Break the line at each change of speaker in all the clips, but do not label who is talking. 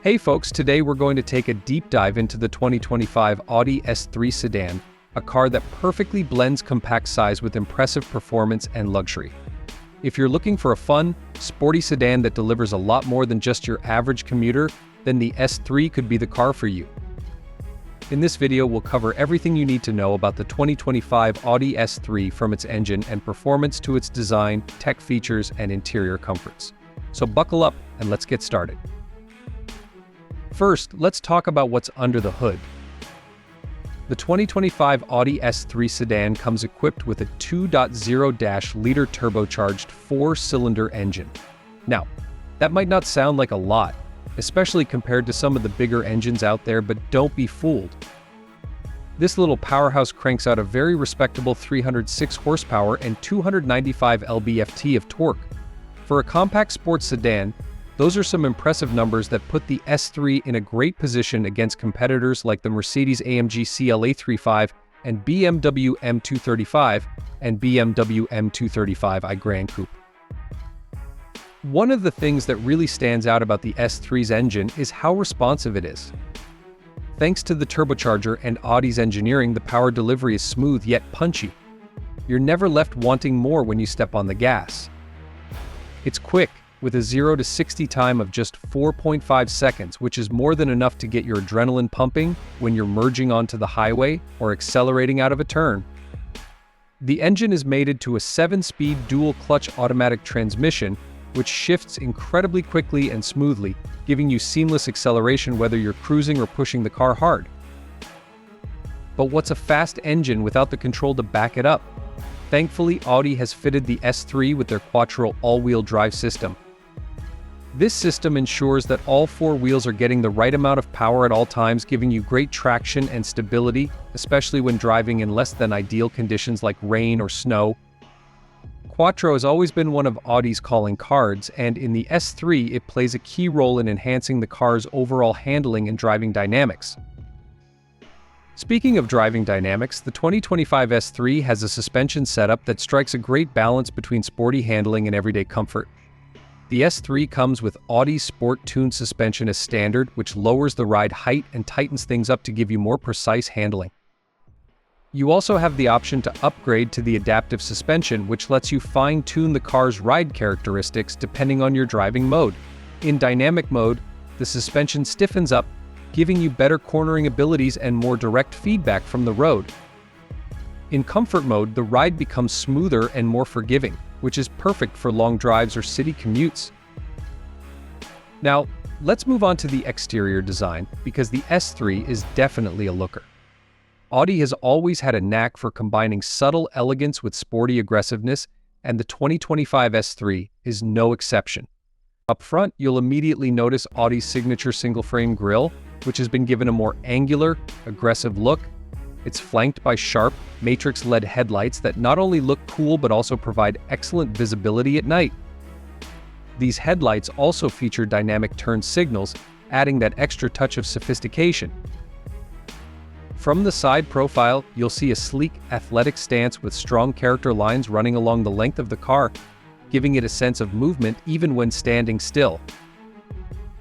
Hey folks, today we're going to take a deep dive into the 2025 Audi S3 sedan, a car that perfectly blends compact size with impressive performance and luxury. If you're looking for a fun, sporty sedan that delivers a lot more than just your average commuter, then the S3 could be the car for you. In this video, we'll cover everything you need to know about the 2025 Audi S3, from its engine and performance to its design, tech features, and interior comforts. So buckle up and let's get started. First, let's talk about what's under the hood. The 2025 Audi S3 sedan comes equipped with a 2.0-liter turbocharged 4-cylinder engine. Now, that might not sound like a lot, especially compared to some of the bigger engines out there, but don't be fooled. This little powerhouse cranks out a very respectable 306 horsepower and 295 lb-ft of torque. For a compact sports sedan, those are some impressive numbers that put the S3 in a great position against competitors like the Mercedes-AMG CLA 3.5 and BMW M235 and BMW M235i Gran Coupe. One of the things that really stands out about the S3's engine is how responsive it is. Thanks to the turbocharger and Audi's engineering, the power delivery is smooth yet punchy. You're never left wanting more when you step on the gas. It's quick, with a 0 to 60 time of just 4.5 seconds, which is more than enough to get your adrenaline pumping when you're merging onto the highway or accelerating out of a turn. The engine is mated to a 7-speed dual-clutch automatic transmission, which shifts incredibly quickly and smoothly, giving you seamless acceleration whether you're cruising or pushing the car hard. But what's a fast engine without the control to back it up? Thankfully, Audi has fitted the S3 with their Quattro all-wheel drive system. This system ensures that all four wheels are getting the right amount of power at all times, giving you great traction and stability, especially when driving in less than ideal conditions like rain or snow. Quattro has always been one of Audi's calling cards, and in the S3 it plays a key role in enhancing the car's overall handling and driving dynamics. Speaking of driving dynamics, the 2025 S3 has a suspension setup that strikes a great balance between sporty handling and everyday comfort. The S3 comes with Audi's Sport Tune suspension as standard, which lowers the ride height and tightens things up to give you more precise handling. You also have the option to upgrade to the adaptive suspension, which lets you fine-tune the car's ride characteristics depending on your driving mode. In dynamic mode, the suspension stiffens up, giving you better cornering abilities and more direct feedback from the road. In comfort mode, the ride becomes smoother and more forgiving, which is perfect for long drives or city commutes. Now, let's move on to the exterior design, because the S3 is definitely a looker. Audi has always had a knack for combining subtle elegance with sporty aggressiveness, and the 2025 S3 is no exception. Up front, you'll immediately notice Audi's signature single-frame grille, which has been given a more angular, aggressive look. It's flanked by sharp, matrix-LED headlights that not only look cool but also provide excellent visibility at night. These headlights also feature dynamic turn signals, adding that extra touch of sophistication. From the side profile, you'll see a sleek, athletic stance with strong character lines running along the length of the car, giving it a sense of movement even when standing still.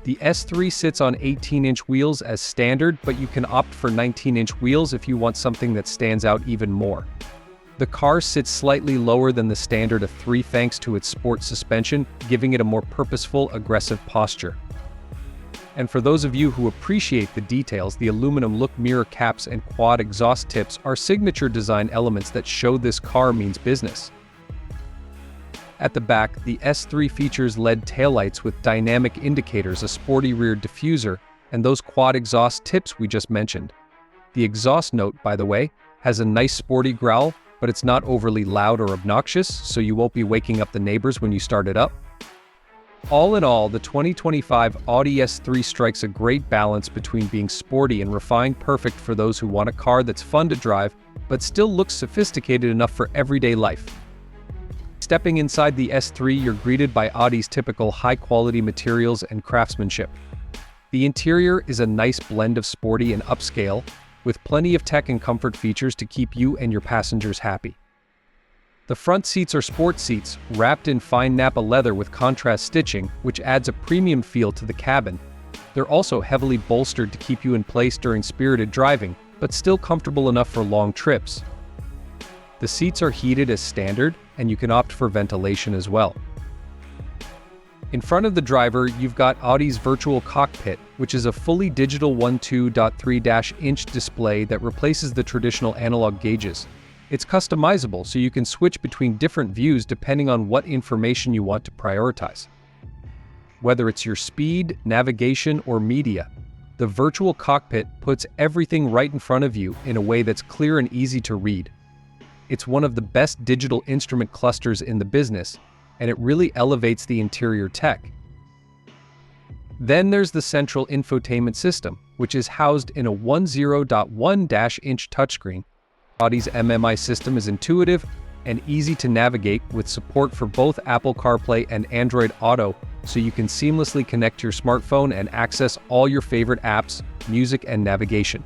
The S3 sits on 18-inch wheels as standard, but you can opt for 19-inch wheels if you want something that stands out even more. The car sits slightly lower than the standard of 3 thanks to its sport suspension, giving it a more purposeful, aggressive posture. And for those of you who appreciate the details, the aluminum look mirror caps and quad exhaust tips are signature design elements that show this car means business. At the back, the S3 features LED taillights with dynamic indicators, a sporty rear diffuser, and those quad exhaust tips we just mentioned. The exhaust note, by the way, has a nice sporty growl, but it's not overly loud or obnoxious, so you won't be waking up the neighbors when you start it up. All in all, the 2025 Audi S3 strikes a great balance between being sporty and refined, perfect for those who want a car that's fun to drive, but still looks sophisticated enough for everyday life. Stepping inside the S3, you're greeted by Audi's typical high-quality materials and craftsmanship. The interior is a nice blend of sporty and upscale, with plenty of tech and comfort features to keep you and your passengers happy. The front seats are sport seats, wrapped in fine Napa leather with contrast stitching, which adds a premium feel to the cabin, They're also heavily bolstered to keep you in place during spirited driving, but still comfortable enough for long trips. The seats are heated as standard, and you can opt for ventilation as well. In front of the driver, you've got Audi's virtual cockpit, which is a fully digital 12.3-inch display that replaces the traditional analog gauges. It's customizable, so you can switch between different views depending on what information you want to prioritize. Whether it's your speed, navigation, or media, the virtual cockpit puts everything right in front of you in a way that's clear and easy to read. It's one of the best digital instrument clusters in the business, and it really elevates the interior tech. Then there's the central infotainment system, which is housed in a 10.1-inch touchscreen. Audi's MMI system is intuitive and easy to navigate with support for both Apple CarPlay and Android Auto, so you can seamlessly connect your smartphone and access all your favorite apps, music, and navigation.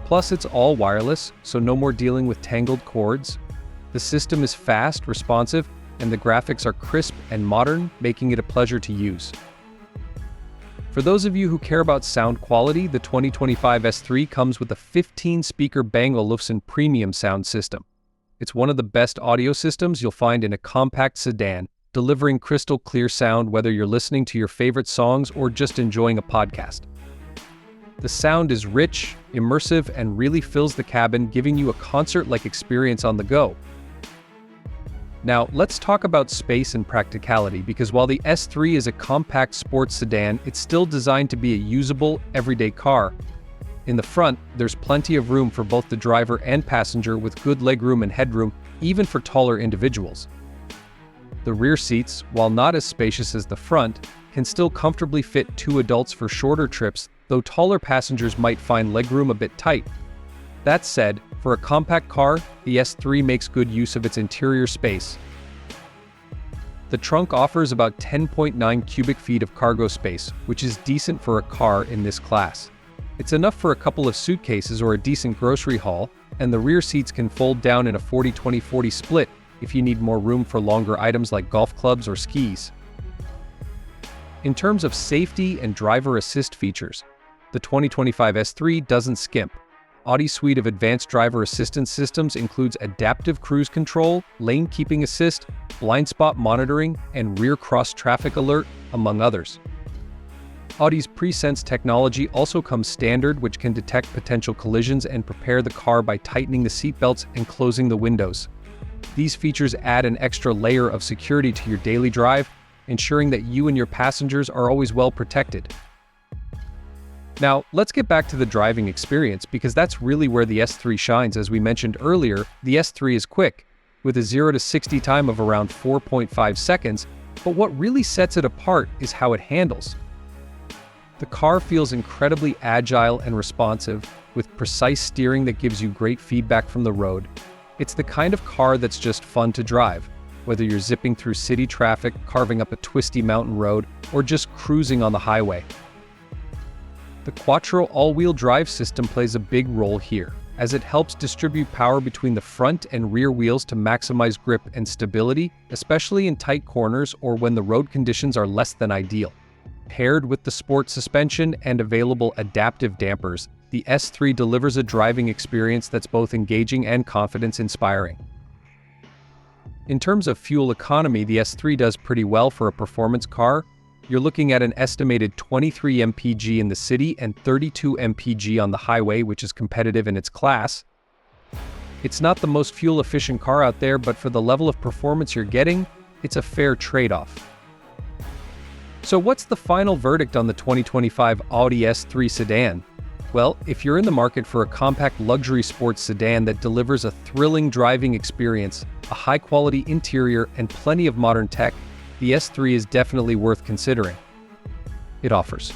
Plus, it's all wireless, so no more dealing with tangled cords. The system is fast, responsive, and the graphics are crisp and modern, making it a pleasure to use. For those of you who care about sound quality, the 2025 S3 comes with a 15-speaker Bang & Olufsen premium sound system. It's one of the best audio systems you'll find in a compact sedan, delivering crystal clear sound whether you're listening to your favorite songs or just enjoying a podcast. The sound is rich, immersive, and really fills the cabin, giving you a concert-like experience on the go. Now, let's talk about space and practicality, because while the S3 is a compact sports sedan, it's still designed to be a usable, everyday car. In the front, there's plenty of room for both the driver and passenger, with good legroom and headroom, even for taller individuals. The rear seats, while not as spacious as the front, can still comfortably fit 2 adults for shorter trips, though taller passengers might find legroom a bit tight. That said, for a compact car, the S3 makes good use of its interior space. The trunk offers about 10.9 cubic feet of cargo space, which is decent for a car in this class. It's enough for a couple of suitcases or a decent grocery haul, and the rear seats can fold down in a 40-20-40 split if you need more room for longer items like golf clubs or skis. In terms of safety and driver assist features, the 2025 S3 doesn't skimp. Audi's suite of advanced driver assistance systems includes adaptive cruise control, lane keeping assist, blind spot monitoring, and rear cross traffic alert, among others. Audi's pre-sense technology also comes standard, which can detect potential collisions and prepare the car by tightening the seatbelts and closing the windows. These features add an extra layer of security to your daily drive, ensuring that you and your passengers are always well protected. Now, let's get back to the driving experience, because that's really where the S3 shines. As we mentioned earlier, the S3 is quick, with a 0 to 60 time of around 4.5 seconds, but what really sets it apart is how it handles. The car feels incredibly agile and responsive, with precise steering that gives you great feedback from the road. It's the kind of car that's just fun to drive, whether you're zipping through city traffic, carving up a twisty mountain road, or just cruising on the highway. The Quattro all-wheel drive system plays a big role here, as it helps distribute power between the front and rear wheels to maximize grip and stability, especially in tight corners or when the road conditions are less than ideal. Paired with the sport suspension and available adaptive dampers, the S3 delivers a driving experience that's both engaging and confidence-inspiring. In terms of fuel economy, the S3 does pretty well for a performance car. You're looking at an estimated 23 mpg in the city and 32 mpg on the highway, which is competitive in its class. It's not the most fuel-efficient car out there, but for the level of performance you're getting, it's a fair trade-off. So what's the final verdict on the 2025 Audi S3 sedan? Well, if you're in the market for a compact luxury sports sedan that delivers a thrilling driving experience, a high-quality interior, and plenty of modern tech, the S3 is definitely worth considering. It offers